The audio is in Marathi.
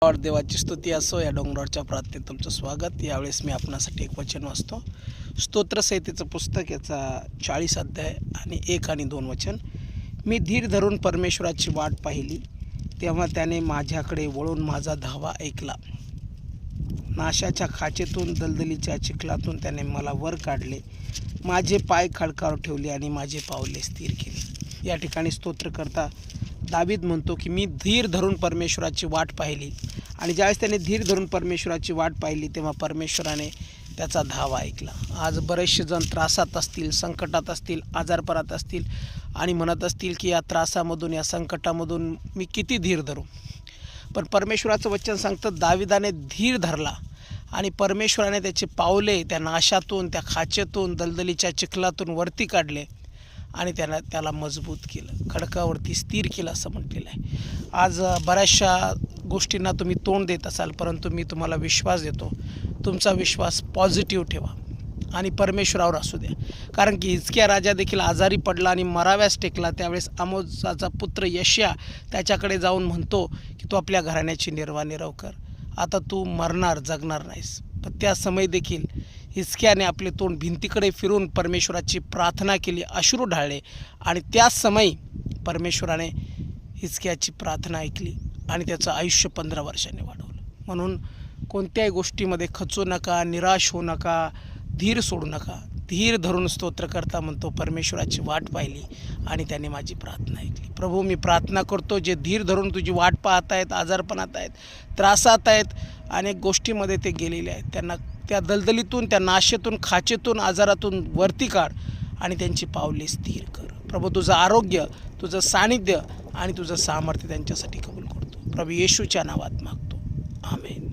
और देवाची स्तुती असो. या डोंगरावरच्या प्रार्थनेत तुमचं स्वागत. यावेळेस मी आपणासाठी एक वचन वाचतो. स्तोत्रसंहितेचं पुस्तक, याचा 40 अध्याय आणि 1 आणि 2 वचन. मी धीर धरून परमेश्वराची वाट पाहिली, तेव्हा त्याने माझ्याकडे वळून माझा धावा ऐकला. नाशाच्या खाचेतून, दलदलीच्या चिखलातून त्याने मला वर काढले. माझे पाय खडकावर ठेवले आणि माझे पावले स्थिर केले. या ठिकाणी स्तोत्रकर्ता दावीद म्हणतो की मी धीर धरून परमेश्वराची वाट पाहिली. आणि ज्यावेळेस त्याने धीर धरून परमेश्वराची वाट पाहिली, तेव्हा परमेश्वराने त्याचा धावा ऐकला. आज बरेचसे जण त्रासात असतील, संकटात असतील, आजारपणात असतील आणि म्हणत असतील की या त्रासामधून, या संकटामधून मी किती धीर धरू. पण परमेश्वराचं वचन सांगतं, दाविदाने धीर धरला आणि परमेश्वराने त्याचे पावले त्या नाशातून, त्या खाचेतून, दलदलीच्या चिखलातून वरती काढले आणि त्याला मजबूत केलं, खडकावरती स्थिर केलं असं म्हटलेलं आहे. आज बऱ्याचशा गोष्टींना तुम्ही तोंड देत असाल, परंतु मी तुम्हाला विश्वास देतो, तुमचा विश्वास पॉझिटिव्ह ठेवा आणि परमेश्वरावर असू द्या. कारण की हिजकिया राजा देखील आजारी पडला आणि मराव्यास टेकला. त्यावेळेस आमोजाचा पुत्र यशया त्याच्याकडे जाऊन म्हणतो की तू आपल्या घराण्याची निर्वाह कर, आता तू मरणार, जगणार नाहीस. पण त्या समय देखील हिजकियाने आपले तोंड भिंतीकडे फिरून परमेश्वराची प्रार्थना केली, अश्रू ढाळले आणि त्याच समयी परमेश्वराने हिजकियाची प्रार्थना ऐकली आणि त्याचं आयुष्य 15 वर्षांनी वाढवलं. म्हणून कोणत्याही गोष्टीमध्ये खचू नका, निराश होऊ नका, धीर सोडू नका. धीर धरून स्तोत्रकर्ता म्हणतो परमेश्वराची वाट पाहिली आणि त्याने माझी प्रार्थना ऐकली. प्रभू, मी प्रार्थना करतो, जे धीर धरून तुझी वाट पाहत आहेत, आजारपणात आहेत, त्रासात आहेत, अनेक गोष्टीमध्ये ते गेलेले आहेत, त्यांना त्या दलदलीतून, त्या नाशेतून, खाचेतून, आजारातून वरती काढ आणि त्यांची पावले स्थिर कर. प्रभू, तुझं आरोग्य, तुझं सानिध्य आणि तुझं सामर्थ्य त्यांच्यासाठी कबूल करतो. प्रभू येशूच्या नावात मागतो. आमेन.